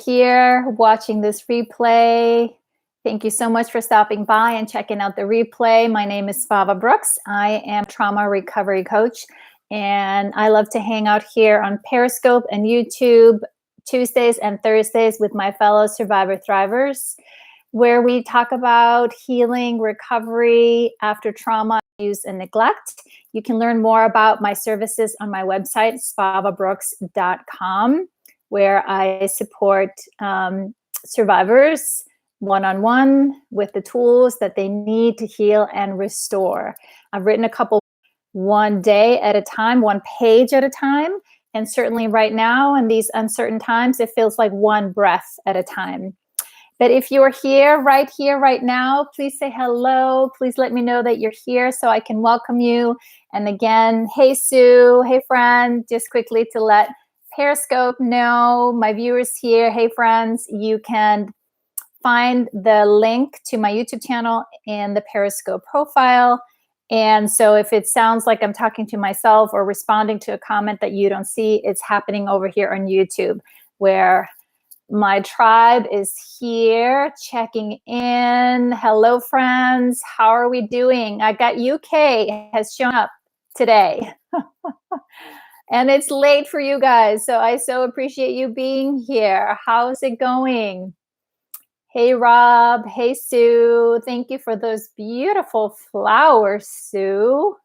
here watching this replay, thank you so much for stopping by and checking out the replay. My name is Svava Brooks. I am a trauma recovery coach, and I love to hang out here on Periscope and YouTube Tuesdays and Thursdays with my fellow survivor thrivers, where we talk about healing, recovery after trauma, abuse, and neglect. You can learn more about my services on my website, svavabrooks.com, where I support survivors one-on-one with the tools that they need to heal and restore. I've written a couple, one day at a time, one page at a time. And certainly right now in these uncertain times, it feels like one breath at a time. But if you're here, right now, please say hello. Please let me know that you're here so I can welcome you. And again, hey, Sue. Hey, friend. Just quickly to let Periscope know, my viewers here, hey, friends, you can find the link to my YouTube channel in the Periscope profile. And so if it sounds like I'm talking to myself or responding to a comment that you don't see, it's happening over here on YouTube, where my tribe is here checking in. Hello, friends. How are we doing? I got UK has shown up today. And it's late for you guys, so I so appreciate you being here. How's it going? Hey, Rob. Hey, Sue. Thank you for those beautiful flowers, Sue.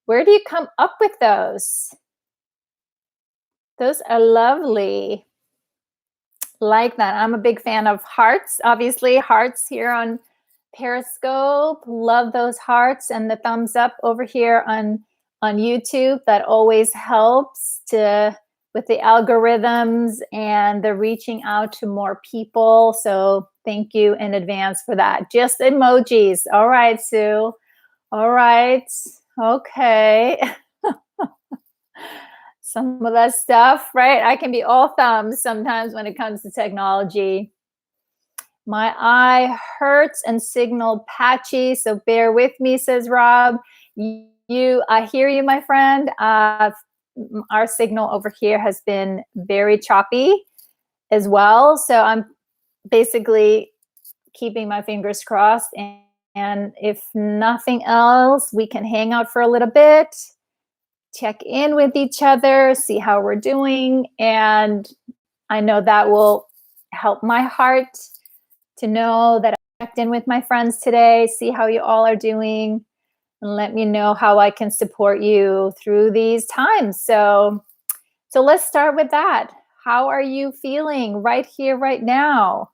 Where do you come up with those? Those are lovely. Like that. I'm a big fan of hearts, obviously. Hearts here on Periscope. Love those hearts and the thumbs up over here on YouTube. That always helps with the algorithms and the reaching out to more people. So thank you in advance for that. Just emojis. All right, Sue. All right. Okay. Some of that stuff, right? I can be all thumbs sometimes when it comes to technology. My eye hurts and signal patchy, so bear with me, says Rob. I hear you, my friend. Our signal over here has been very choppy as well. So I'm basically keeping my fingers crossed. And if nothing else, we can hang out for a little bit, check in with each other, see how we're doing. And I know that will help my heart to know that I checked in with my friends today, see how you all are doing, and let me know how I can support you through these times. So let's start with that. How are you feeling right here, right now?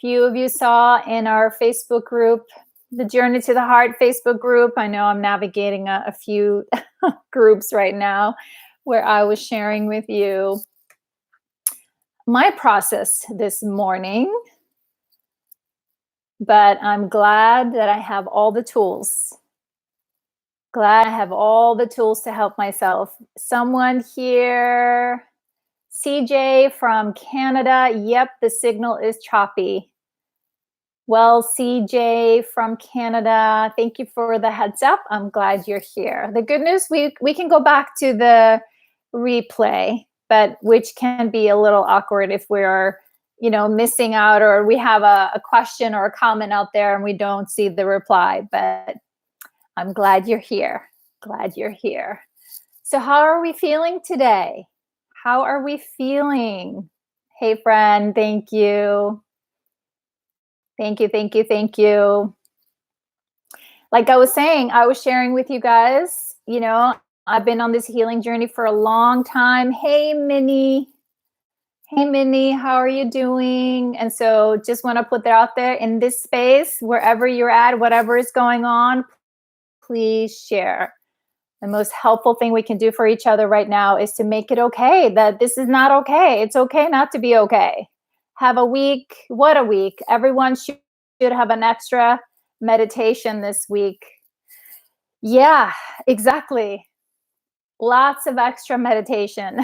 Few of you saw in our Facebook group, the Journey to the Heart Facebook group. I know I'm navigating a few groups right now where I was sharing with you my process this morning. But I'm glad that I have all the tools. Glad I have all the tools to help myself. Someone here, CJ from Canada. Yep, the signal is choppy. Well, CJ from Canada, thank you for the heads up. I'm glad you're here. The good news, we can go back to the replay, but which can be a little awkward if we're, missing out, or we have a question or a comment out there and we don't see the reply. But I'm glad you're here. Glad you're here. So how are we feeling today? How are we feeling? Hey, friend, thank you. Thank you, thank you, thank you. Like I was saying, I was sharing with you guys, I've been on this healing journey for a long time. Hey, Minnie. Hey, Minnie, how are you doing? And so just want to put that out there in this space, wherever you're at, whatever is going on, please share. The most helpful thing we can do for each other right now is to make it okay, that this is not okay. It's okay not to be okay. Have a week. What a week. Everyone should have an extra meditation this week. Yeah, exactly. Lots of extra meditation.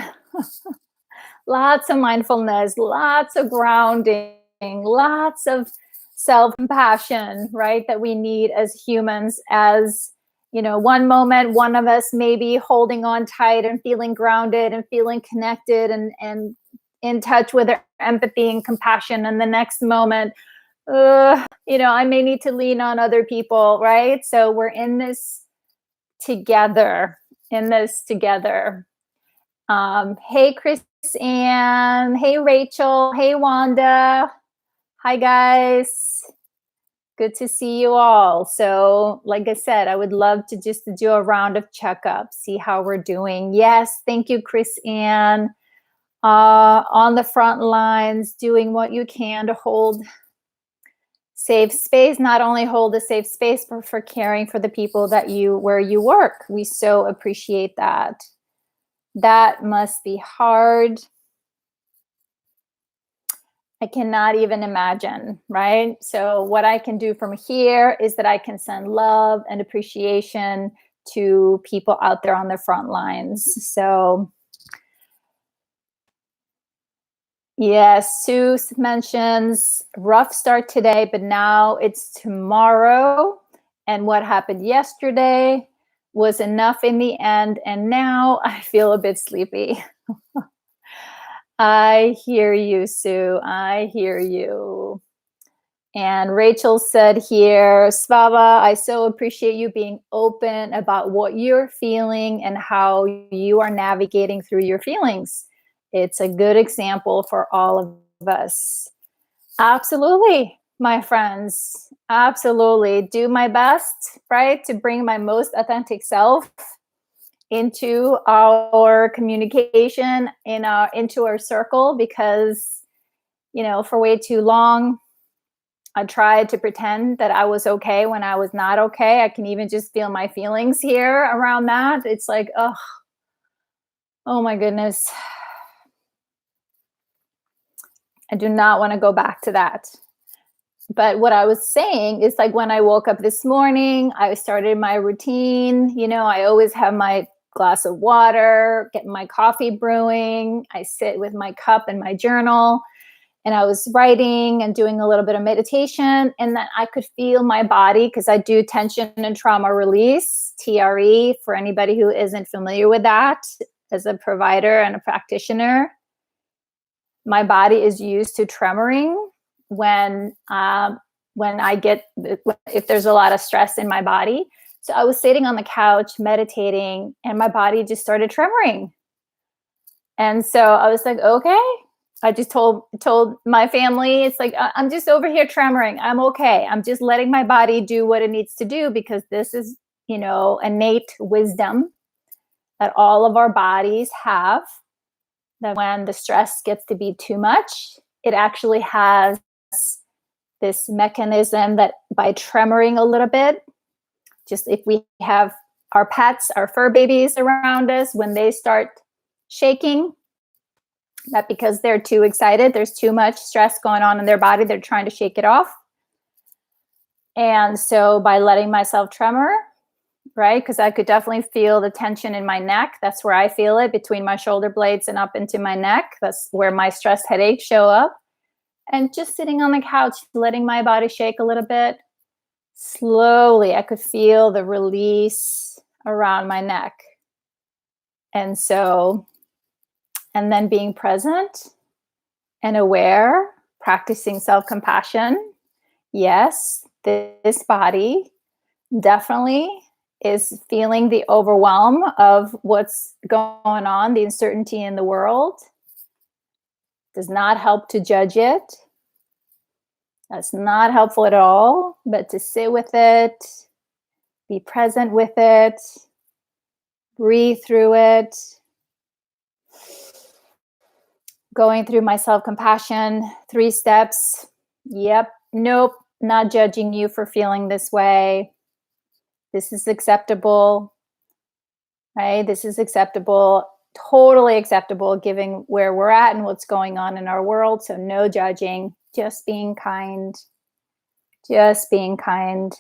Lots of mindfulness, lots of grounding, lots of self-compassion, right? That we need as humans, as, one moment, one of us may be holding on tight and feeling grounded and feeling connected and in touch with their empathy and compassion. And the next moment, I may need to lean on other people, right? So we're in this together, Hey, Chris Ann. Hey, Rachel. Hey, Wanda. Hi, guys. Good to see you all. So, like I said, I would love to just do a round of checkup, see how we're doing. Yes, thank you, Chris Ann. On the front lines, doing what you can to hold safe space, not only hold a safe space, but for caring for the people where you work. We so appreciate that. That must be hard. I cannot even imagine, right? So what I can do from here is that I can send love and appreciation to people out there on the front lines. So yes, Sue mentions rough start today, but now it's tomorrow. And what happened yesterday was enough in the end. And now I feel a bit sleepy. I hear you, Sue. I hear you. And Rachel said here, Svava, I so appreciate you being open about what you're feeling and how you are navigating through your feelings. It's a good example for all of us. Absolutely, my friends. Absolutely. Do my best, right, to bring my most authentic self into our communication, into our circle, because, for way too long, I tried to pretend that I was okay when I was not okay. I can even just feel my feelings here around that. It's like, oh my goodness. I do not want to go back to that. But what I was saying is, like, when I woke up this morning, I started my routine. I always have my glass of water, get my coffee brewing. I sit with my cup and my journal, and I was writing and doing a little bit of meditation. And then I could feel my body, because I do tension and trauma release, TRE, for anybody who isn't familiar with that. As a provider and a practitioner, my body is used to tremoring when if there's a lot of stress in my body. So I was sitting on the couch meditating, and my body just started tremoring. And so I was like, okay. I just told my family, it's like, I'm just over here tremoring. I'm okay. I'm just letting my body do what it needs to do, because this is, innate wisdom that all of our bodies have, that when the stress gets to be too much, it actually has this mechanism that by tremoring a little bit, just if we have our pets, our fur babies around us, when they start shaking, that because they're too excited, there's too much stress going on in their body, they're trying to shake it off. And so by letting myself tremor, right, because I could definitely feel the tension in my neck. That's where I feel it, between my shoulder blades and up into my neck. That's where my stress headaches show up. And just sitting on the couch, letting my body shake a little bit, slowly, I could feel the release around my neck. And then being present and aware, practicing self-compassion. Yes, this body definitely is feeling the overwhelm of what's going on, the uncertainty in the world. Does not help to judge it. That's not helpful at all, but to sit with it, be present with it, breathe through it. Going through my self-compassion, 3 steps. Yep, nope, not judging you for feeling this way. This is acceptable, right? This is acceptable, totally acceptable, given where we're at and what's going on in our world. So no judging, just being kind, just being kind.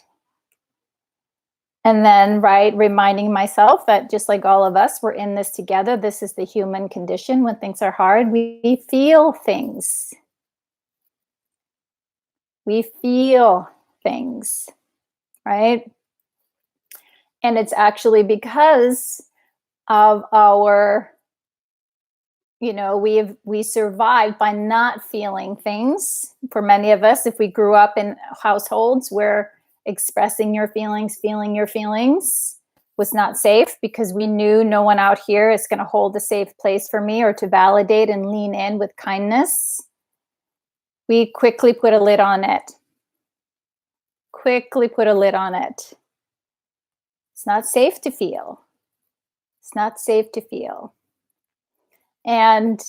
And then, right, reminding myself that just like all of us, we're in this together. This is the human condition. When things are hard, we feel things. We feel things, right? And it's actually because of our, we survived by not feeling things. For many of us, if we grew up in households where expressing your feelings, feeling your feelings was not safe because we knew no one out here is going to hold a safe place for me or to validate and lean in with kindness, we quickly put a lid on it. Quickly put a lid on it. It's not safe to feel. It's not safe to feel. And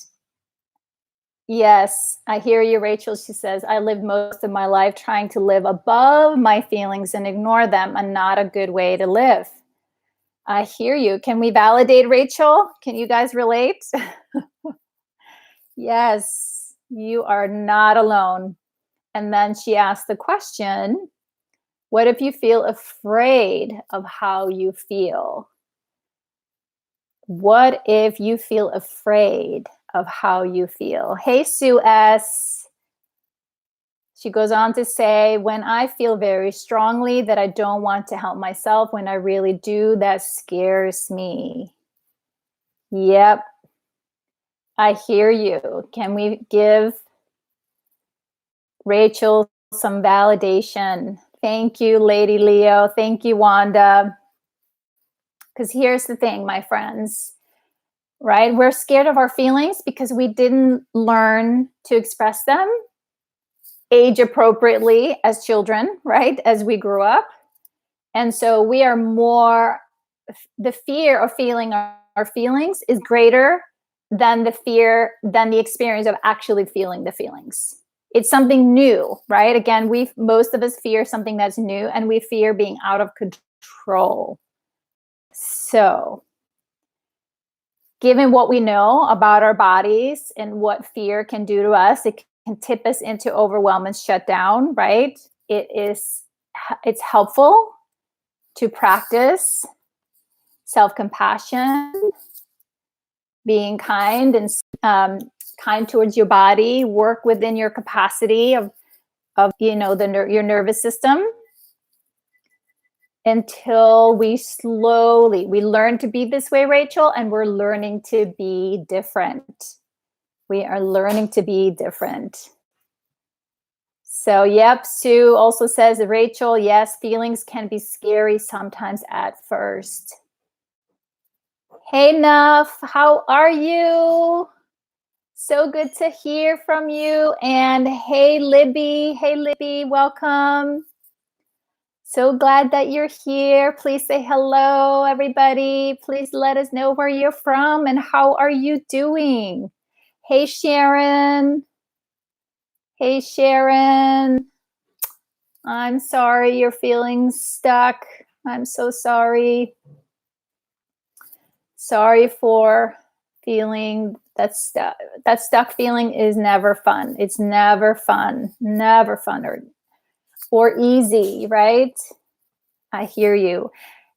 yes, I hear you, Rachel. She says, I lived most of my life trying to live above my feelings and ignore them, and not a good way to live. I hear you. Can we validate, Rachel? Can you guys relate? Yes, you are not alone. And then she asked the question, what if you feel afraid of how you feel? What if you feel afraid of how you feel? Hey, Sue S. She goes on to say, when I feel very strongly that I don't want to help myself, when I really do, that scares me. Yep. I hear you. Can we give Rachel some validation? Thank you, Lady Leo. Thank you, Wanda. Because here's the thing, my friends, right? We're scared of our feelings because we didn't learn to express them age appropriately as children, right? As we grew up. And so we are more, the fear of feeling our feelings is greater than the experience of actually feeling the feelings. It's something new, right? Again, most of us fear something that's new, and we fear being out of control. So, given what we know about our bodies and what fear can do to us, it can tip us into overwhelm and shut down, right? It's helpful to practice self-compassion, being kind and kind towards your body, work within your capacity of your nervous system, until we learn to be this way, Rachel, and we're learning to be different. We are learning to be different. So, yep, Sue also says, Rachel, yes, feelings can be scary sometimes at first. Hey, Nuff, how are you? So good to hear from you. And hey, Libby, welcome. So glad that you're here. Please say hello, everybody. Please let us know where you're from and how are you doing. Hey, Sharon. Hey, Sharon. I'm sorry you're feeling stuck. I'm so sorry. Sorry for feeling that stuck. That stuck feeling is never fun. It's never fun. Never fun or easy, right? I hear you.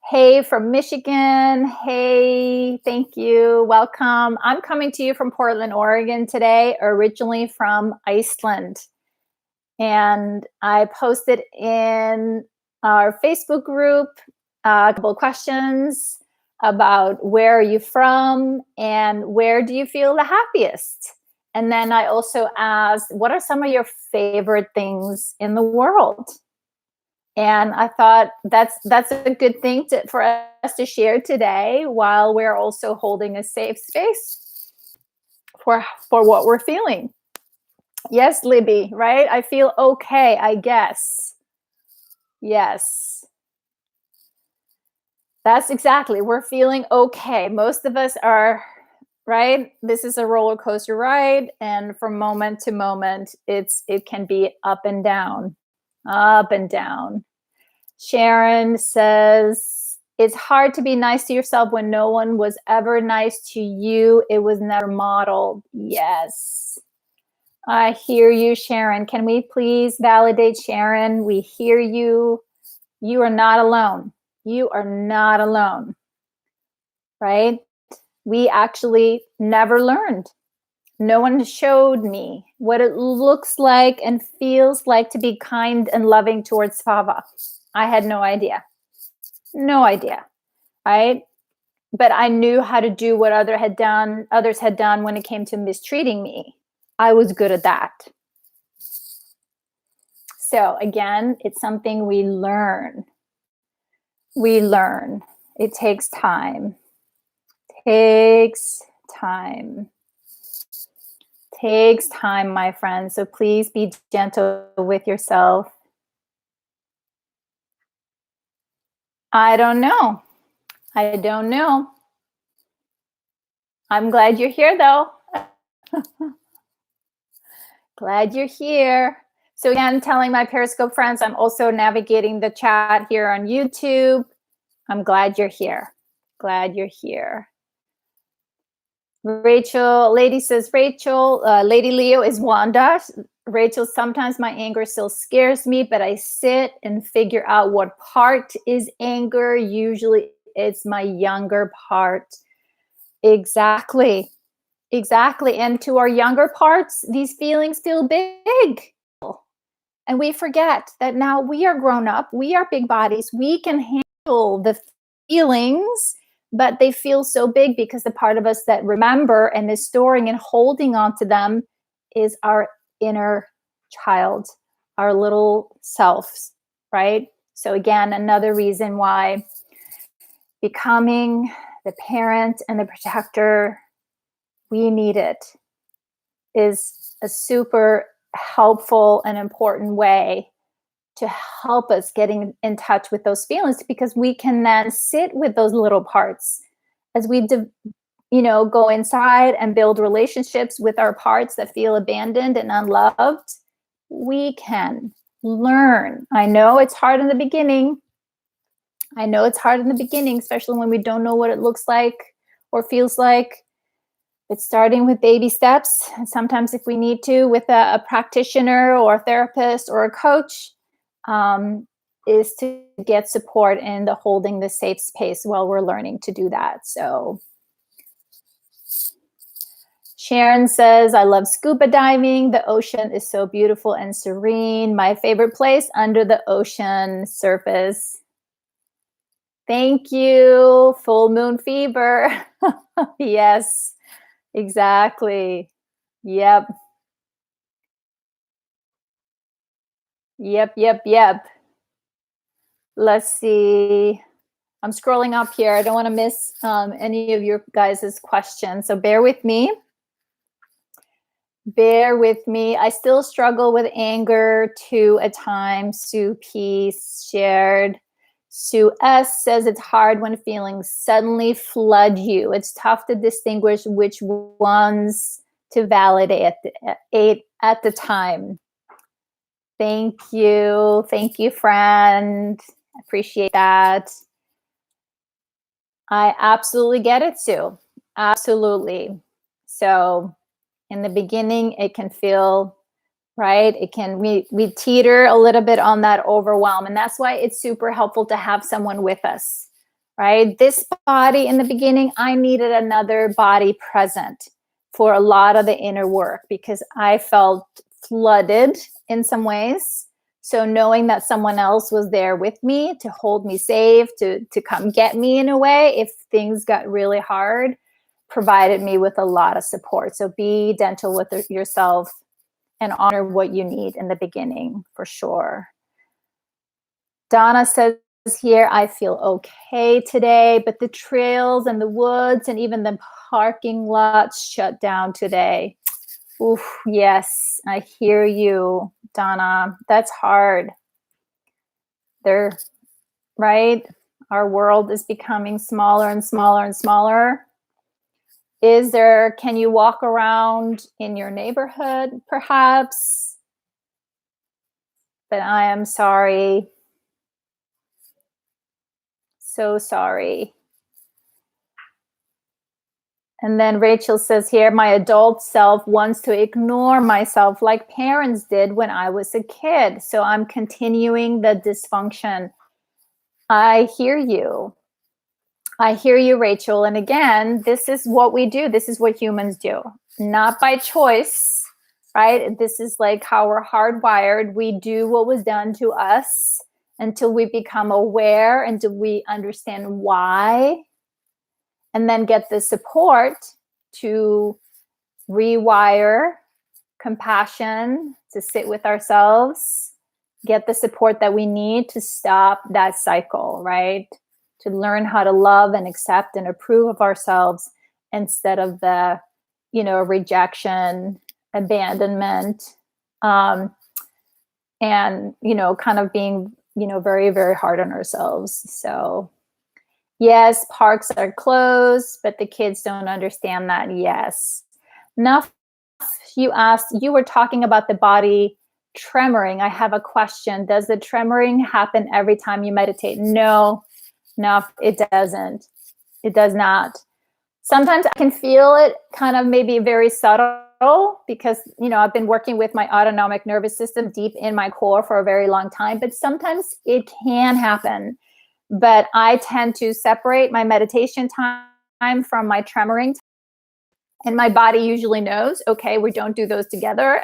Hey, from Michigan. Hey, thank you. Welcome. I'm coming to you from Portland, Oregon today, originally from Iceland. And I posted in our Facebook group a couple of questions about where are you from and where do you feel the happiest? And then I also asked, what are some of your favorite things in the world? And I thought that's a good thing for us to share today, while we're also holding a safe space for what we're feeling. Yes, Libby, right? I feel okay, I guess. Yes. That's exactly, we're feeling okay. Most of us are, right? This is a roller coaster ride, and from moment to moment, it can be up and down, up and down. Sharon says, it's hard to be nice to yourself when no one was ever nice to you. It was never modeled. Yes. I hear you, Sharon. Can we please validate Sharon? We hear you. You are not alone. You are not alone, right? We actually never learned. No one showed me what it looks like and feels like to be kind and loving towards Svava. I had no idea. No idea, right? but I knew how to do what others had done when it came to mistreating me. I was good at that. So again, it's something we learn. We learn. It takes time. Takes time. Takes time, my friends. So please be gentle with yourself. I don't know. I don't know. I'm glad you're here, though. Glad you're here. So again, telling my Periscope friends, I'm also navigating the chat here on YouTube. I'm glad you're here. Glad you're here. Rachel, Lady says, Rachel, Lady Leo is Wanda. Rachel, sometimes my anger still scares me, but I sit and figure out what part is anger. Usually it's my younger part. Exactly. Exactly. And to our younger parts, these feelings feel big. And we forget that now we are grown up, we are big bodies, we can handle the feelings, but they feel so big because the part of us that remember and is storing and holding on to them is our inner child, our little selves, right? So again, another reason why becoming the parent and the protector we need it is a super helpful and important way to help us getting in touch with those feelings, because we can then sit with those little parts as we go inside and build relationships with our parts that feel abandoned and unloved. We can learn. I know it's hard in the beginning. Especially when we don't know what it looks like or feels like. It's starting with baby steps. And sometimes if we need to, with a practitioner or a therapist or a coach, is to get support in the holding the safe space while we're learning to do that. So Sharon says, I love scuba diving. The ocean is so beautiful and serene. My favorite place, under the ocean surface. Thank you. Full moon fever. Yes. Exactly. Yep. Yep. Let's see. I'm scrolling up here. I don't want to miss any of your guys' questions. So bear with me. I still struggle with anger too at times. Sue P shared. Sue S says it's hard when feelings suddenly flood you. It's tough to distinguish which ones to validate at the time. Thank you, friend. I appreciate that. I absolutely get it, Sue. Absolutely. So in the beginning, it can feel right. We teeter a little bit on that overwhelm. And that's why it's super helpful to have someone with us, right? This body in the beginning, I needed another body present for a lot of the inner work because I felt flooded in some ways. So knowing that someone else was there with me to hold me safe, to come get me in a way, if things got really hard, provided me with a lot of support. So be gentle with yourself and honor what you need in the beginning, for sure. Donna says here, I feel okay today, but the trails and the woods and even the parking lots shut down today. Oof, yes, I hear you, Donna. That's hard. Right? Our world is becoming smaller and smaller and smaller. Can you walk around in your neighborhood, perhaps? But I am sorry. So sorry. And then Rachel says here, my adult self wants to ignore myself like parents did when I was a kid. So I'm continuing the dysfunction. I hear you. Rachel. And again, this is what we do. This is what humans do, not by choice, right? This is like how we're hardwired. We do what was done to us until we become aware, until we understand why. and then get the support to rewire compassion, to sit with ourselves, get the support that we need to stop that cycle, right? To learn how to love and accept and approve of ourselves instead of the, rejection, abandonment, and, kind of being, very, very hard on ourselves. So, yes, parks are closed, but the kids don't understand that. Yes. Now, you asked, you were talking about the body tremoring. I have a question. Does the tremoring happen every time you meditate? No, it doesn't. It does not. Sometimes I can feel it kind of maybe very subtle because, I've been working with my autonomic nervous system deep in my core for a very long time, but sometimes it can happen. But I tend to separate my meditation time from my tremoring time. And my body usually knows, okay, we don't do those together.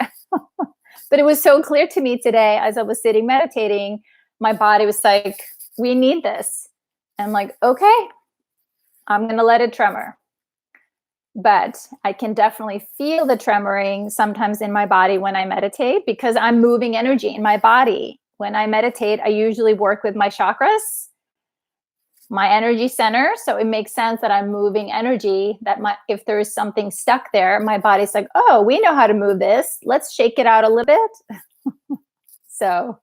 But it was so clear to me today as I was sitting meditating, my body was like, we need this. And I'm like, okay, I'm going to let it tremor. But I can definitely feel the tremoring sometimes in my body when I meditate because I'm moving energy in my body. When I meditate, I usually work with my chakras, my energy center. So it makes sense that I'm moving energy that if there is something stuck there, my body's like, oh, we know how to move this. Let's shake it out a little bit. So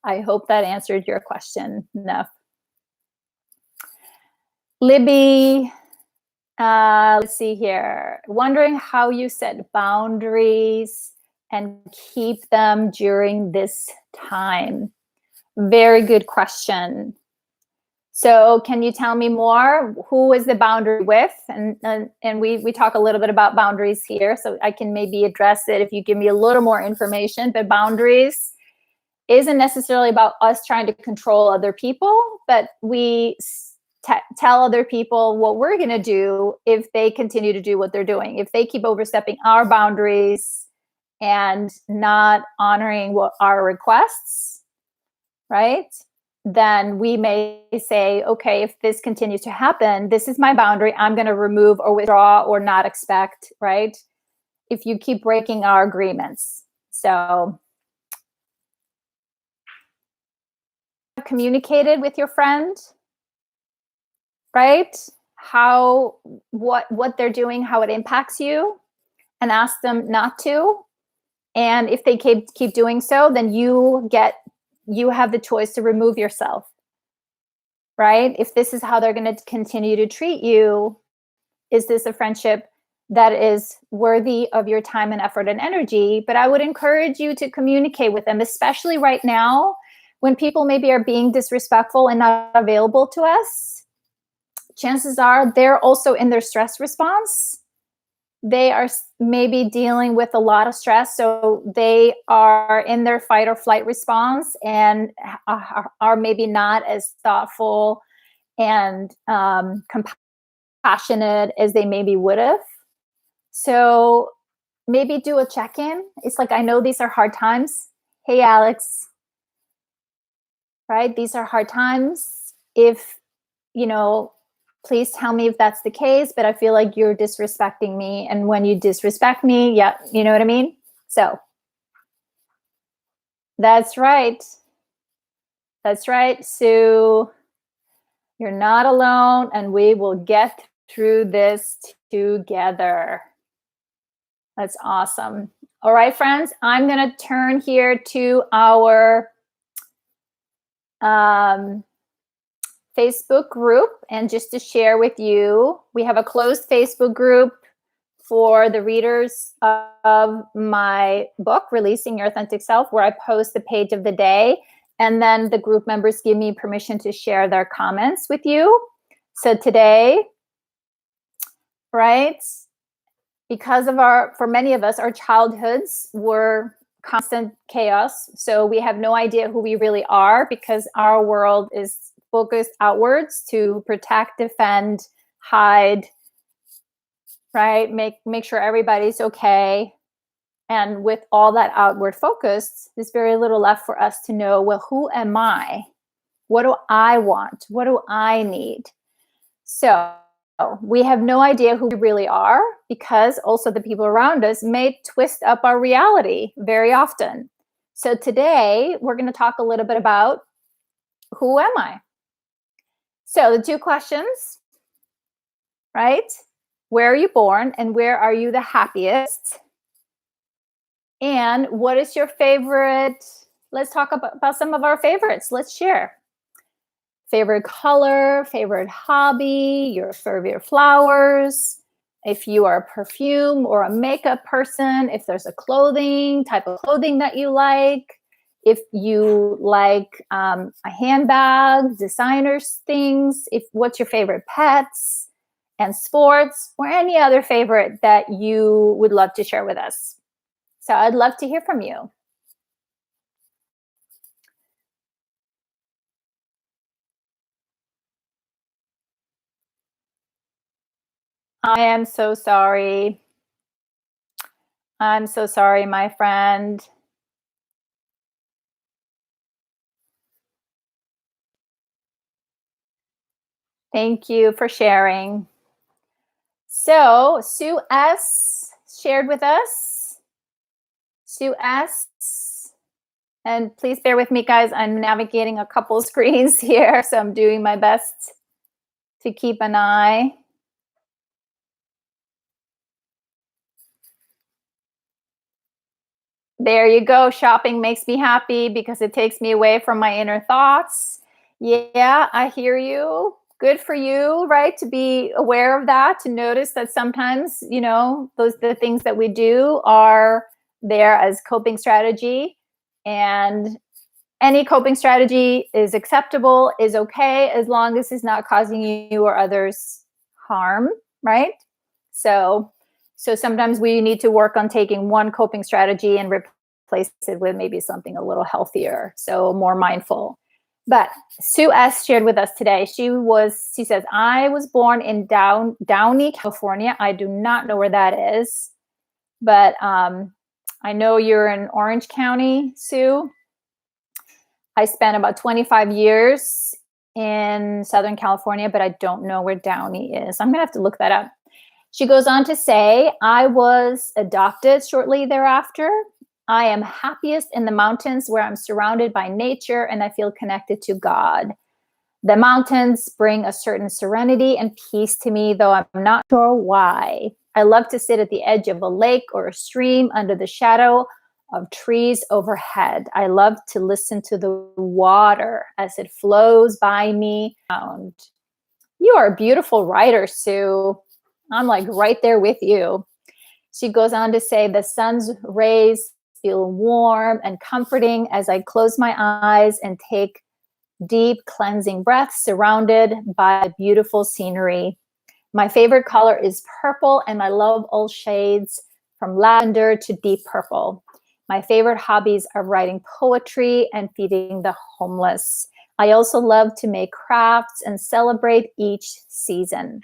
I hope that answered your question enough. Libby, let's see here. Wondering how you set boundaries and keep them during this time. Very good question. So can you tell me more? Who is the boundary with? And we talk a little bit about boundaries here, so I can maybe address it if you give me a little more information. But boundaries isn't necessarily about us trying to control other people, but we tell other people what we're going to do if they continue to do what they're doing. If they keep overstepping our boundaries and not honoring what our requests, right? Then we may say, okay, if this continues to happen, this is my boundary. I'm going to remove or withdraw or not expect, right? If you keep breaking our agreements. So communicated with your friend, right? What they're doing, how it impacts you, and ask them not to. And if they keep doing so, then you have the choice to remove yourself, right? If this is how they're going to continue to treat you, is this a friendship that is worthy of your time and effort and energy? But I would encourage you to communicate with them, especially right now when people maybe are being disrespectful and not available to us. Chances are they're also in their stress response. They are maybe dealing with a lot of stress. So they are in their fight or flight response and are maybe not as thoughtful and compassionate as they maybe would have. So maybe do a check-in. It's like, I know these are hard times. Hey, Alex. Right? These are hard times. If, please tell me if that's the case, but I feel like you're disrespecting me. And when you disrespect me, yeah, you know what I mean? So that's right. That's right, Sue. You're not alone, and we will get through this together. That's awesome. All right, friends, I'm going to turn here to our Facebook group. And just to share with you, we have a closed Facebook group for the readers of my book, Releasing Your Authentic Self, where I post the page of the day. And then the group members give me permission to share their comments with you. So today, right, because of for many of us, our childhoods were constant chaos. So we have no idea who we really are because our world is focused outwards to protect, defend, hide, right? Make sure everybody's okay. And with all that outward focus, there's very little left for us to know, well, who am I? What do I want? What do I need? So we have no idea who we really are because also the people around us may twist up our reality very often. So today we're going to talk a little bit about who am I? So the two questions, right? Where are you born and where are you the happiest? And what is your favorite? Let's talk about some of our favorites. Let's share. Favorite color, favorite hobby, your favorite flowers, if you are a perfume or a makeup person, if there's a type of clothing that you like, if you like a handbag, designers things, what's your favorite pets and sports, or any other favorite that you would love to share with us. So I'd love to hear from you. I am so sorry. I'm so sorry, my friend. Thank you for sharing. So, Sue S shared with us. Sue S. And please bear with me, guys. I'm navigating a couple screens here, so I'm doing my best to keep an eye. There you go. Shopping makes me happy because it takes me away from my inner thoughts. Yeah, I hear you. Good for you, right? To be aware of that, to notice that sometimes, the things that we do are there as coping strategy, and any coping strategy is acceptable, is okay, as long as it's not causing you or others harm, right? So sometimes we need to work on taking one coping strategy and replace it with maybe something a little healthier, so more mindful. But Sue S shared with us today. She says, I was born in Downey, California. I do not know where that is, but I know you're in Orange County, Sue. I spent about 25 years in Southern California, but I don't know where Downey is. I'm going to have to look that up. She goes on to say, I was adopted shortly thereafter. I am happiest in the mountains where I'm surrounded by nature and I feel connected to God. The mountains bring a certain serenity and peace to me, though I'm not sure why. I love to sit at the edge of a lake or a stream under the shadow of trees overhead. I love to listen to the water as it flows by me. You are a beautiful writer, Sue. I'm like right there with you. She goes on to say, the sun's rays feel warm and comforting as I close my eyes and take deep cleansing breaths surrounded by beautiful scenery. My favorite color is purple, and I love all shades from lavender to deep purple. My favorite hobbies are writing poetry and feeding the homeless. I also love to make crafts and celebrate each season.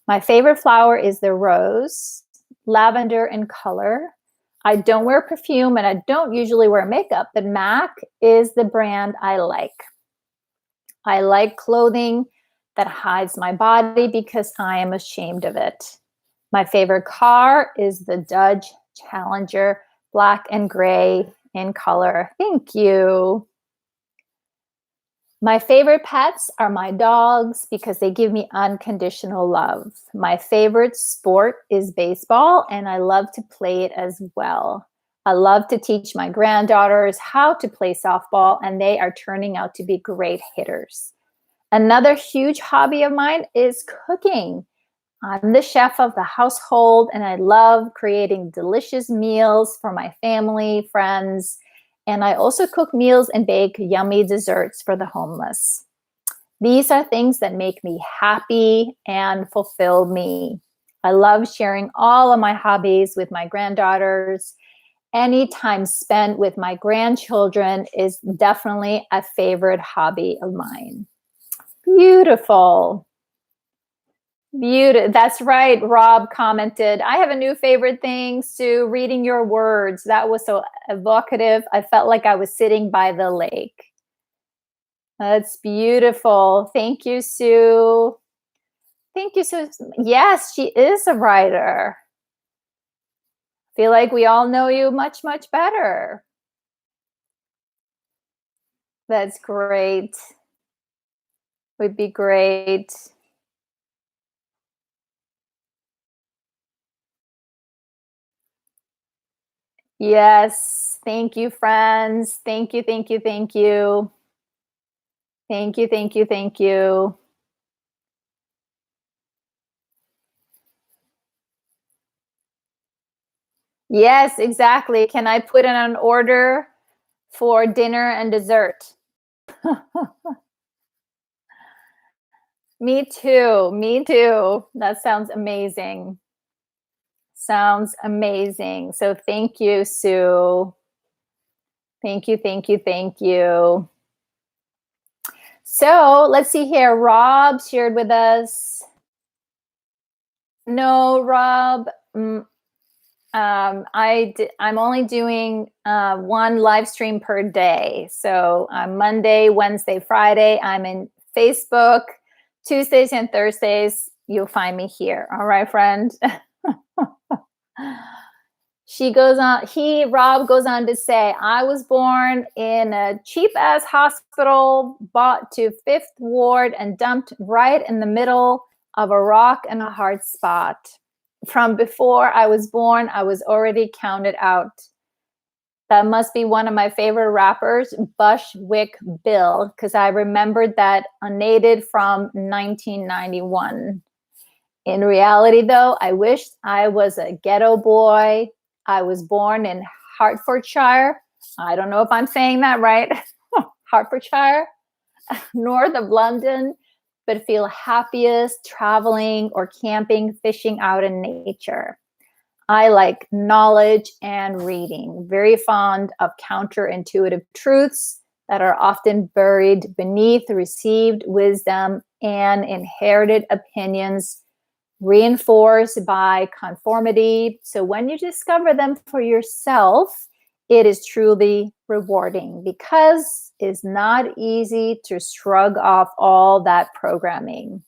My favorite flower is the rose, lavender in color. I don't wear perfume and I don't usually wear makeup, but MAC is the brand I like. I like clothing that hides my body because I am ashamed of it. My favorite car is the Dodge Challenger, black and gray in color. Thank you. My favorite pets are my dogs because they give me unconditional love. My favorite sport is baseball, and I love to play it as well. I love to teach my granddaughters how to play softball, and they are turning out to be great hitters. Another huge hobby of mine is cooking. I'm the chef of the household, and I love creating delicious meals for my family, friends, and I also cook meals and bake yummy desserts for the homeless. These are things that make me happy and fulfill me. I love sharing all of my hobbies with my granddaughters. Any time spent with my grandchildren is definitely a favorite hobby of mine. Beautiful. That's right. Rob commented, I have a new favorite thing, Sue, reading your words. That was so evocative. I felt like I was sitting by the lake. That's beautiful. Thank you, Sue. Thank you so yes, she is a writer. Feel like we all know you much, much better. That's great. Would be great. Yes. Thank you, friends. Thank you, thank you, thank you. Thank you, thank you, thank you. Yes, exactly. Can I put in an order for dinner and dessert? Me too. Me too. That sounds amazing. Sounds amazing. So thank you, Sue. Thank you, thank you, thank you. So let's see here. Rob shared with us. No, Rob. I'm only doing one live stream per day. So Monday, Wednesday, Friday, I'm in Facebook. Tuesdays and Thursdays, you'll find me here. All right, friend. Rob goes on to say, I was born in a cheap ass hospital, bought to Fifth Ward, and dumped right in the middle of a rock and a hard spot. From before I was born, I was already counted out. That must be one of my favorite rappers, Bushwick Bill, because I remembered that unaided from 1991. In reality, though, I wished I was a ghetto boy. I was born in Hertfordshire. I don't know if I'm saying that right. Hertfordshire, north of London, but feel happiest traveling or camping, fishing out in nature. I like knowledge and reading, very fond of counterintuitive truths that are often buried beneath received wisdom and inherited opinions reinforced by conformity. So when you discover them for yourself, it is truly rewarding because it's not easy to shrug off all that programming.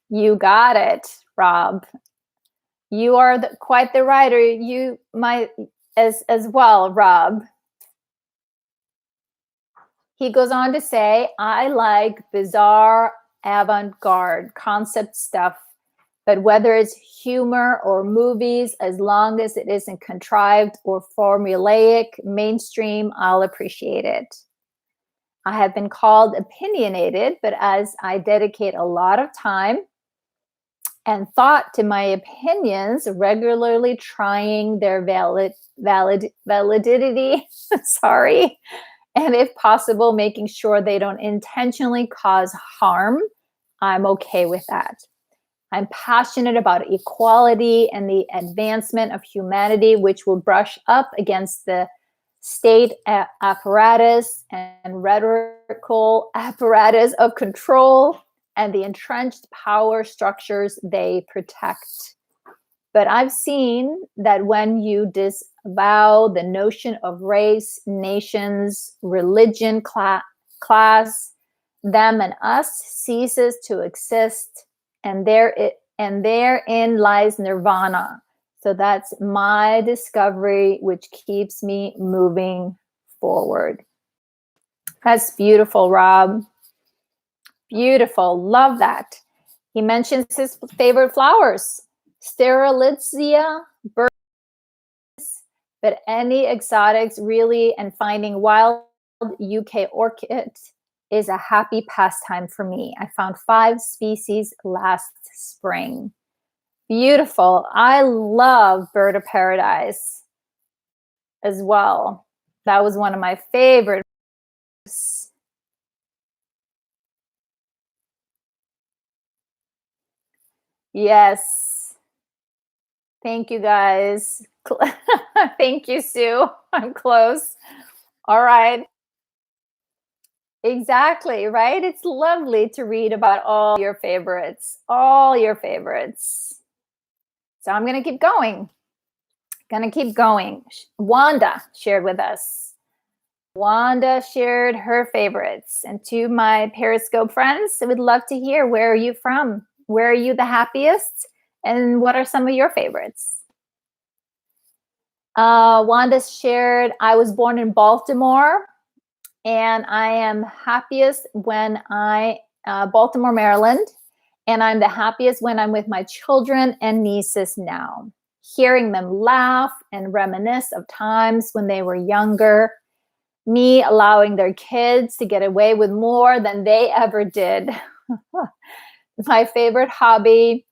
You got it, Rob. You are quite the writer. You might as well, Rob. He goes on to say, I like bizarre avant-garde concept stuff, but whether it's humor or movies, as long as it isn't contrived or formulaic, mainstream, I'll appreciate it. I have been called opinionated, but as I dedicate a lot of time and thought to my opinions, regularly trying their validity, sorry, and if possible, making sure they don't intentionally cause harm, I'm okay with that. I'm passionate about equality and the advancement of humanity, which will brush up against the state apparatus and rhetorical apparatus of control and the entrenched power structures they protect. But I've seen that when you disavow the notion of race, nations, religion, class, them and us ceases to exist, and therein lies nirvana. So that's my discovery, which keeps me moving forward. That's beautiful, Rob. Beautiful. Love that. He mentions his favorite flowers, Sterilitzia, birds, but any exotics really, and finding wild UK orchid is a happy pastime for me. I found 5 species last spring. Beautiful. I love Bird of Paradise as well. That was one of my favorites. Yes. Thank you, guys. Thank you, Sue. I'm close. All right. Exactly, right? It's lovely to read about all your favorites, all your favorites. So I'm going to keep going. Wanda shared with us. Wanda shared her favorites. And to my Periscope friends, I would love to hear, where are you from? Where are you the happiest? And what are some of your favorites? Wanda shared, I was born in Baltimore, and I am happiest when Baltimore, Maryland, and I'm the happiest when I'm with my children and nieces now, hearing them laugh and reminisce of times when they were younger, me allowing their kids to get away with more than they ever did. My favorite hobby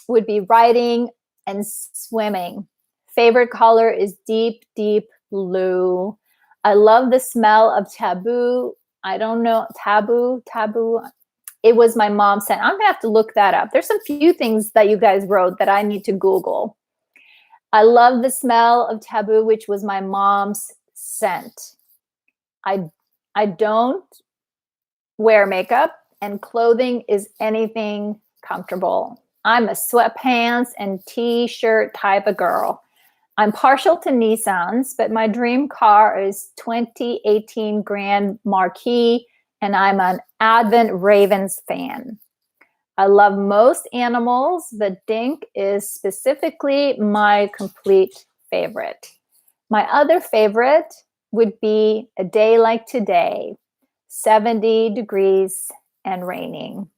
would be writing and swimming. Favorite color is deep, deep blue. I love the smell of taboo. I don't know, taboo. It was my mom's scent. I'm gonna have to look that up. There's a few things that you guys wrote that I need to Google. I love the smell of taboo, which was my mom's scent. I don't wear makeup, and clothing is anything comfortable. I'm a sweatpants and t-shirt type of girl. I'm partial to Nissans, but my dream car is 2018 Grand Marquis, and I'm an Advent Ravens fan. I love most animals, but Dink is specifically my complete favorite. My other favorite would be a day like today, 70 degrees and raining.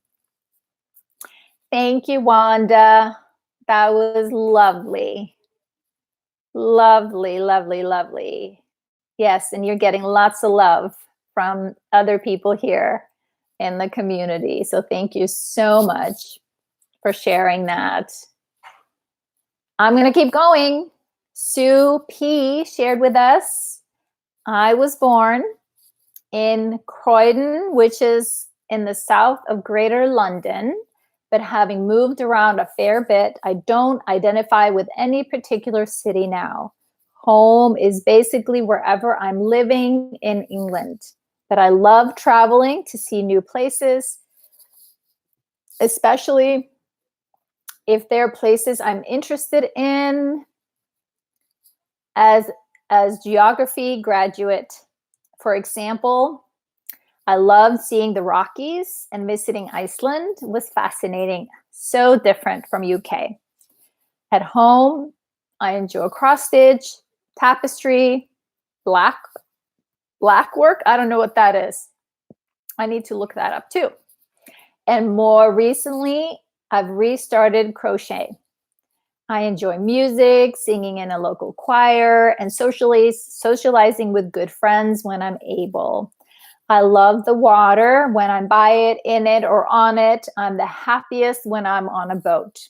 Thank you, Wanda. That was lovely. Lovely, lovely, lovely. Yes, and you're getting lots of love from other people here in the community. So thank you so much for sharing that. I'm going to keep going. Sue P shared with us, I was born in Croydon, which is in the south of Greater London, but having moved around a fair bit, I don't identify with any particular city now. Home is basically wherever I'm living in England, but I love traveling to see new places, especially if there are places I'm interested in. As geography graduate, for example, I loved seeing the Rockies, and visiting Iceland was fascinating. So different from UK. At home, I enjoy cross stitch, tapestry, black work. I don't know what that is. I need to look that up too. And more recently, I've restarted crochet. I enjoy music, singing in a local choir, and socializing with good friends when I'm able. I love the water when I'm by it, in it, or on it. I'm the happiest when I'm on a boat,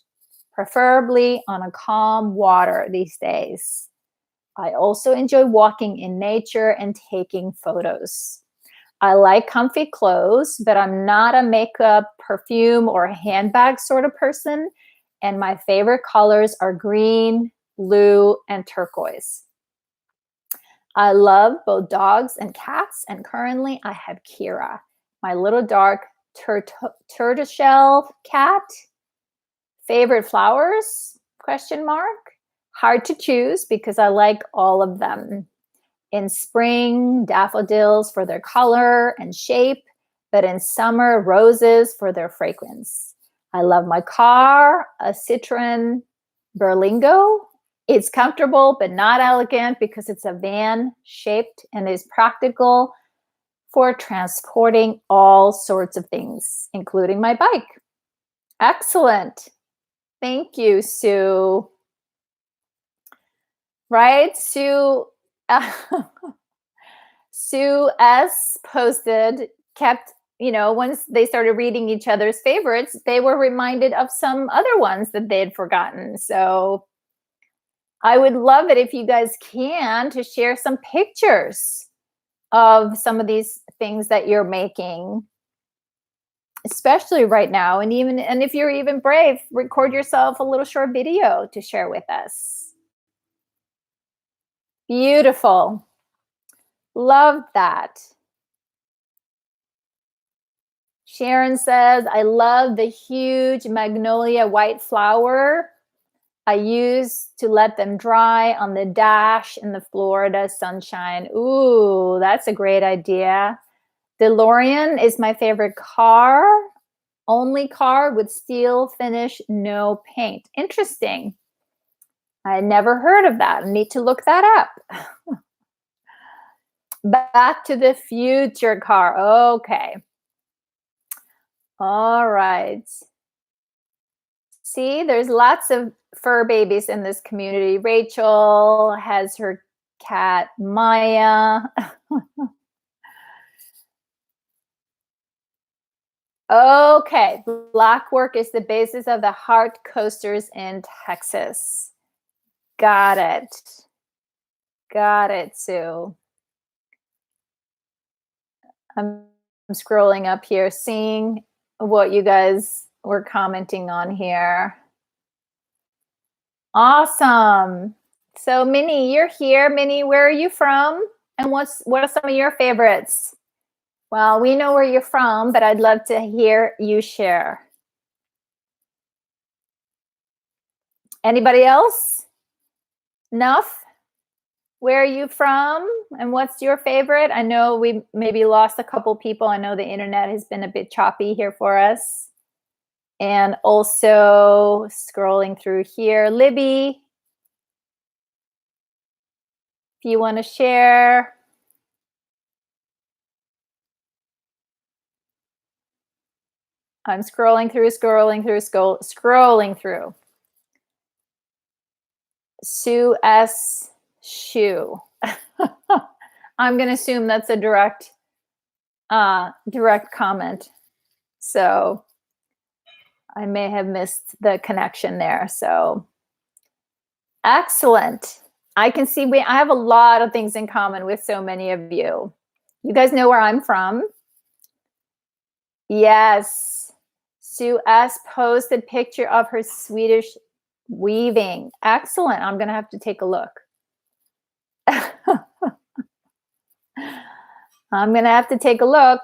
preferably on a calm water these days. I also enjoy walking in nature and taking photos. I like comfy clothes, but I'm not a makeup, perfume, or handbag sort of person. And my favorite colors are green, blue, and turquoise. I love both dogs and cats, and currently I have Kira, my little dark tortoiseshell cat. Favorite flowers? Question mark. Hard to choose because I like all of them. In spring, daffodils for their color and shape, but in summer, roses for their fragrance. I love my car, a Citroen Berlingo. It's comfortable but not elegant because it's a van shaped and is practical for transporting all sorts of things, including my bike. Excellent. Thank you, Sue. Right? Sue Sue S posted, once they started reading each other's favorites, they were reminded of some other ones that they had forgotten. So I would love it if you guys can to share some pictures of some of these things that you're making, especially right now. And if you're even brave, record yourself a little short video to share with us. Beautiful. Love that. Sharon says, I love the huge magnolia white flower I use to let them dry on the dash in the Florida sunshine. Ooh, that's a great idea. DeLorean is my favorite car. Only car with steel finish, no paint. Interesting. I never heard of that. I need to look that up. Back to the Future car. Okay. All right. See, there's lots of fur babies in this community. Rachel has her cat, Maya. Okay. Block work is the basis of the Heart Coasters in Texas. Got it. Got it, Sue. I'm scrolling up here, seeing what you guys were commenting on here. Awesome. So Minnie, you're here. Minnie, where are you from? And what are some of your favorites? Well, we know where you're from, but I'd love to hear you share. Anybody else? Enough? Where are you from? And what's your favorite? I know we maybe lost a couple people. I know the internet has been a bit choppy here for us. And also scrolling through here, Libby, if you want to share. I'm scrolling through. Sue S. Shoe. I'm going to assume that's a direct comment. So I may have missed the connection there. So excellent. I can see I have a lot of things in common with so many of you. You guys know where I'm from. Yes. Sue S. posted picture of her Swedish weaving. Excellent. I'm going to have to take a look. I'm going to have to take a look.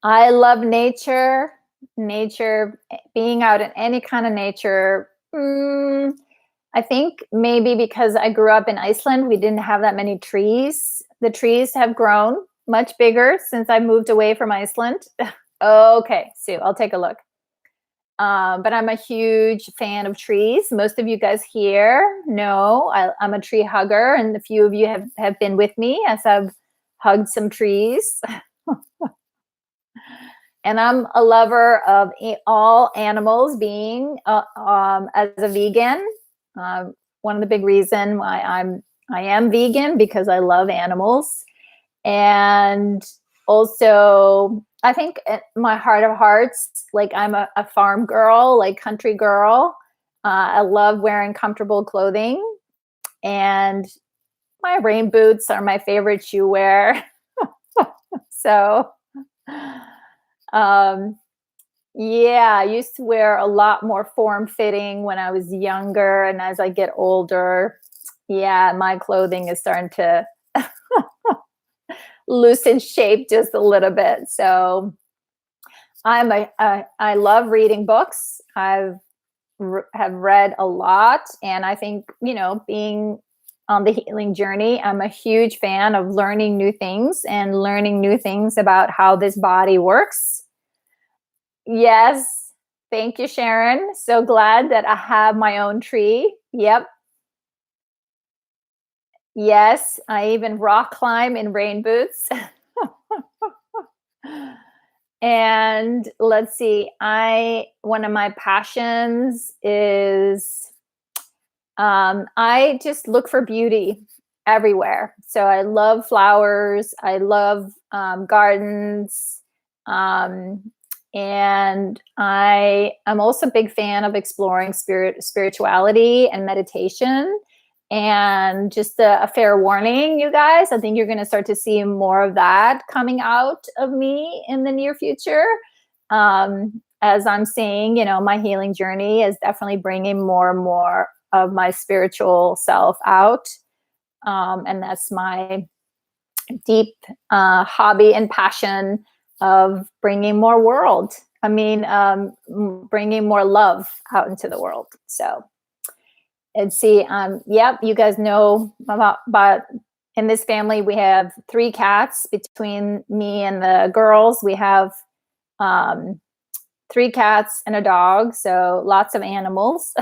I love nature, being out in any kind of nature. I think maybe because I grew up in Iceland, we didn't have that many trees. The trees have grown much bigger since I moved away from Iceland. Okay, Sue, I'll take a look. But I'm a huge fan of trees. Most of you guys here know I'm a tree hugger, and a few of you have been with me as I've hugged some trees. And I'm a lover of all animals, being as a vegan. One of the big reasons why I am vegan, because I love animals. And also, I think my heart of hearts, like I'm a farm girl, like country girl. I love wearing comfortable clothing, and my rain boots are my favorite shoe wear. So, yeah, I used to wear a lot more form-fitting when I was younger, and as I get older, yeah, my clothing is starting to loosen shape just a little bit. So I love reading books. Have read a lot, and I think, being on the healing journey, I'm a huge fan of learning new things about how this body works. Yes. Thank you, Sharon. So glad that I have my own tree. Yep. Yes, I even rock climb in rain boots. And let's see, one of my passions is I just look for beauty everywhere. So I love flowers. I love gardens. And I'm also a big fan of exploring spirituality and meditation. And just a fair warning, you guys, I think you're going to start to see more of that coming out of me in the near future. As I'm saying, my healing journey is definitely bringing more and more of my spiritual self out. And that's my deep hobby and passion of bringing more bringing more love out into the world. So And see, yep, you guys know about in this family, we have 3 cats between me and the girls. We have, um, 3 cats and a dog, so lots of animals.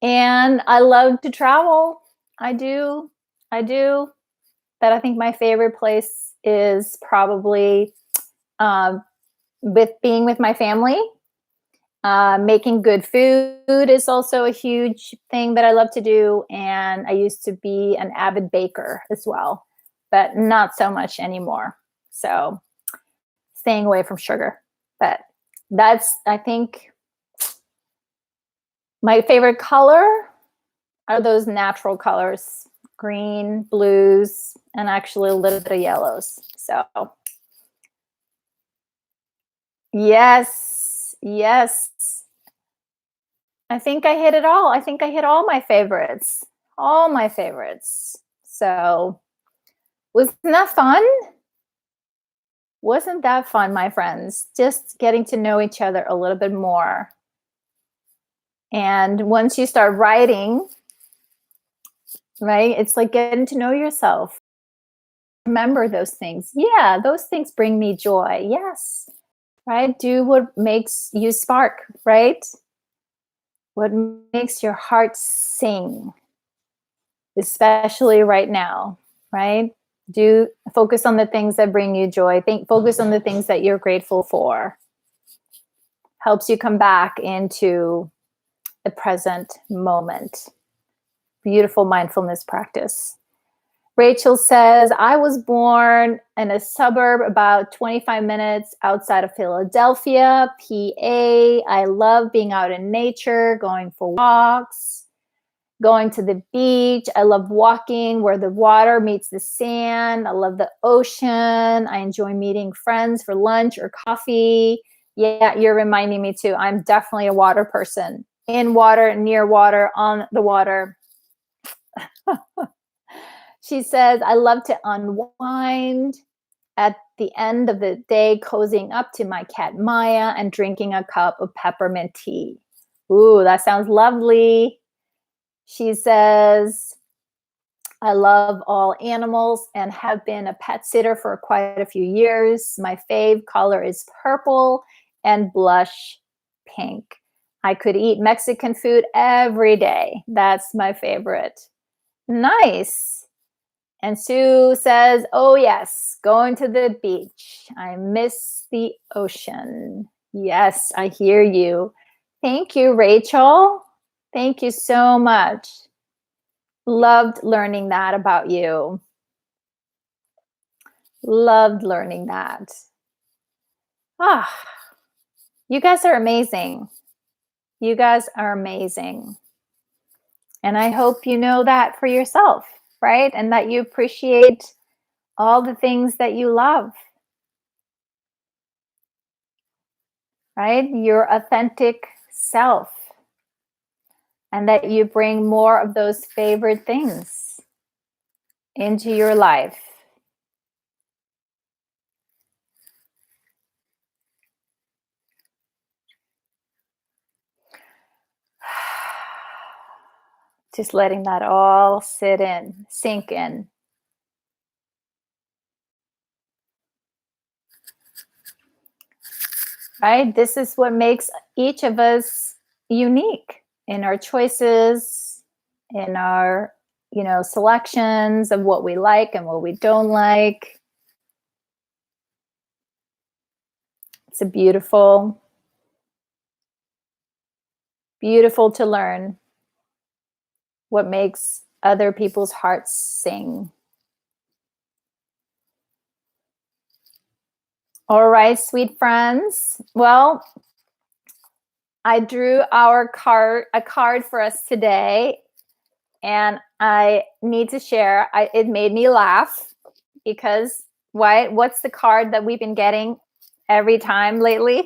And I love to travel. I do. I do. But I think my favorite place is probably, um, with being with my family. Making good food is also a huge thing that I love to do, and I used to be an avid baker as well, but not so much anymore. So, staying away from sugar. But that's, I think, my favorite color are those natural colors, green, blues, and actually a little bit of yellows. So, yes, yes. I think I hit it all. I think I hit all my favorites. All my favorites. So, wasn't that fun? Wasn't that fun, my friends? Just getting to know each other a little bit more. And once you start writing, right, it's like getting to know yourself. Remember those things. Yeah, those things bring me joy. Yes, right? Do what makes you spark, right? What makes your heart sing, especially right now, right? Do focus on the things that bring you joy. Focus on the things that you're grateful for. Helps you come back into the present moment. Beautiful mindfulness practice. Rachel says, I was born in a suburb about 25 minutes outside of Philadelphia, PA. I love being out in nature, going for walks, going to the beach. I love walking where the water meets the sand. I love the ocean. I enjoy meeting friends for lunch or coffee. Yeah, you're reminding me too. I'm definitely a water person. In water, near water, on the water. She says, I love to unwind at the end of the day, cozying up to my cat Maya and drinking a cup of peppermint tea. Ooh, that sounds lovely. She says, I love all animals and have been a pet sitter for quite a few years. My fave color is purple and blush pink. I could eat Mexican food every day. That's my favorite. Nice. And Sue says, oh, yes, going to the beach. I miss the ocean. Yes, I hear you. Thank you, Rachel. Thank you so much. Loved learning that about you. Loved learning that. Ah, you guys are amazing. You guys are amazing. And I hope you know that for yourself, right? And that you appreciate all the things that you love, right? Your authentic self. And that you bring more of those favorite things into your life. Just letting that all sit in, sink in. Right? This is what makes each of us unique in our choices, in our, selections of what we like and what we don't like. It's a beautiful, beautiful to learn what makes other people's hearts sing. All right, sweet friends. Well, I drew a card for us today, and I need to share. It made me laugh because what's the card that we've been getting every time lately?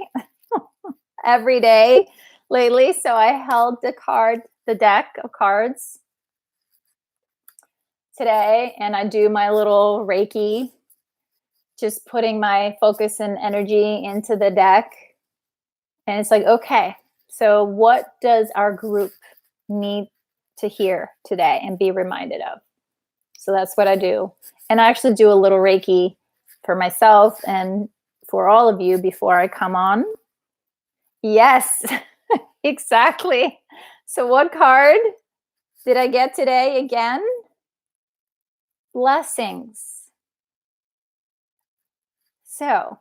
Every day lately. So I held the deck of cards today, and I do my little Reiki, just putting my focus and energy into the deck. And it's like, okay, So what does our group need to hear today and be reminded of? So that's what I do. And I actually do a little Reiki for myself and for all of you before I come on. Yes, exactly. So what card did I get today again? Blessings. So,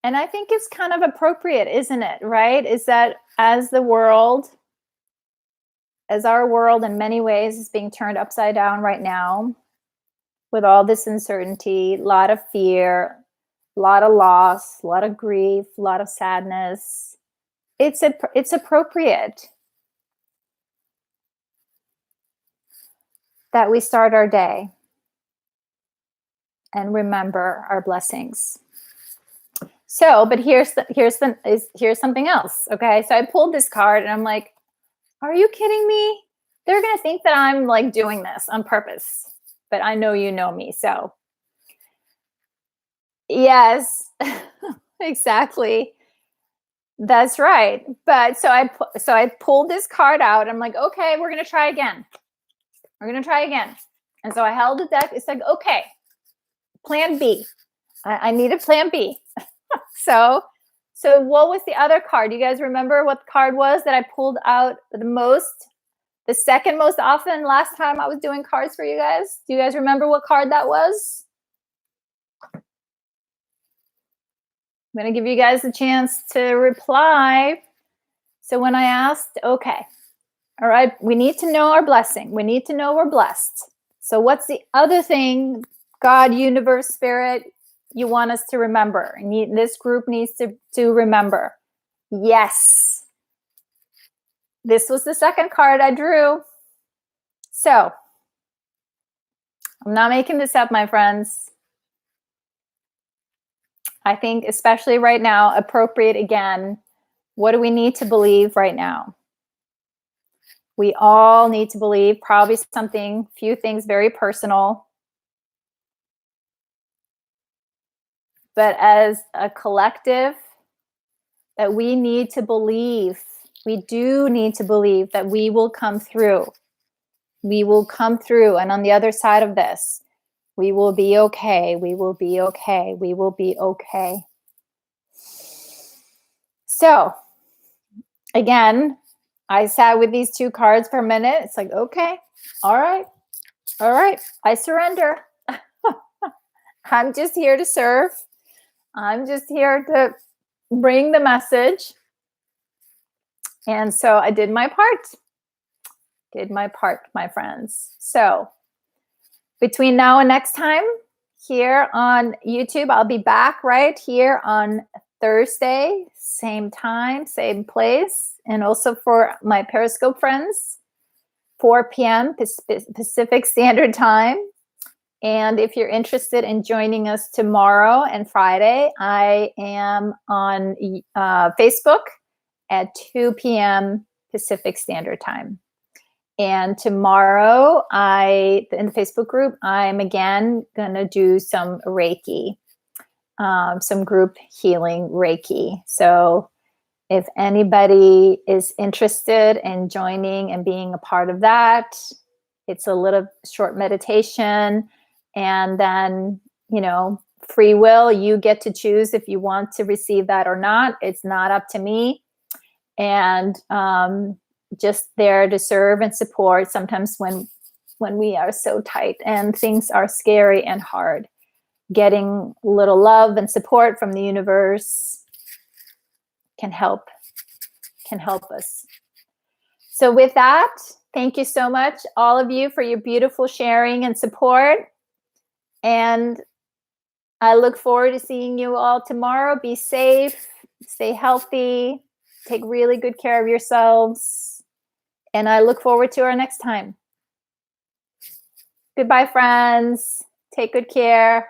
and I think it's kind of appropriate, isn't it? Right? Is that as our world in many ways is being turned upside down right now with all this uncertainty, a lot of fear, a lot of loss, a lot of grief, a lot of sadness. It's appropriate that we start our day and remember our blessings. So, but here's something else. Okay, so I pulled this card and I'm like, are you kidding me? They're gonna think that I'm like doing this on purpose, but I know you know me, so yes, exactly. That's right. But so I pulled this card out. I'm like, okay, we're gonna try again. We're gonna try again. And so I held the deck. It's like, okay, plan B. I need a plan B. So what was the other card? You guys remember what the card was that I pulled out the second most often last time I was doing cards for you guys? Do you guys remember what card that was? I'm going to give you guys a chance to reply. So when I asked, okay, all right, we need to know our blessing. We need to know we're blessed. So what's the other thing, God, universe, spirit, you want us to remember? And this group needs to remember. Yes. This was the second card I drew. So I'm not making this up, my friends. I think especially right now, appropriate again. What do we need to believe right now? We all need to believe probably few things very personal. But as a collective, that we need to believe, we do need to believe that we will come through. We will come through. And on the other side of this, we will be okay. We will be okay. We will be okay. So, again, I sat with these two cards for a minute. It's like, okay, all right, I surrender. I'm just here to serve. I'm just here to bring the message. And so I did my part. My friends. So between now and next time here on YouTube, I'll be back right here on Thursday, same time, same place. And also for my Periscope friends, 4 p.m. Pacific Standard Time. And if you're interested in joining us tomorrow and Friday, I am on Facebook at 2 p.m. Pacific Standard Time. And tomorrow, in the Facebook group, I'm again going to do some Reiki, some group healing Reiki. So if anybody is interested in joining and being a part of that, it's a little short meditation. And then, free will, you get to choose if you want to receive that or not. It's not up to me. And just there to serve and support sometimes when we are so tight and things are scary and hard. Getting a little love and support from the universe can help us. So with that, thank you so much, all of you, for your beautiful sharing and support. And I look forward to seeing you all tomorrow. Be safe, stay healthy, take really good care of yourselves. And I look forward to our next time. Goodbye, friends. Take good care.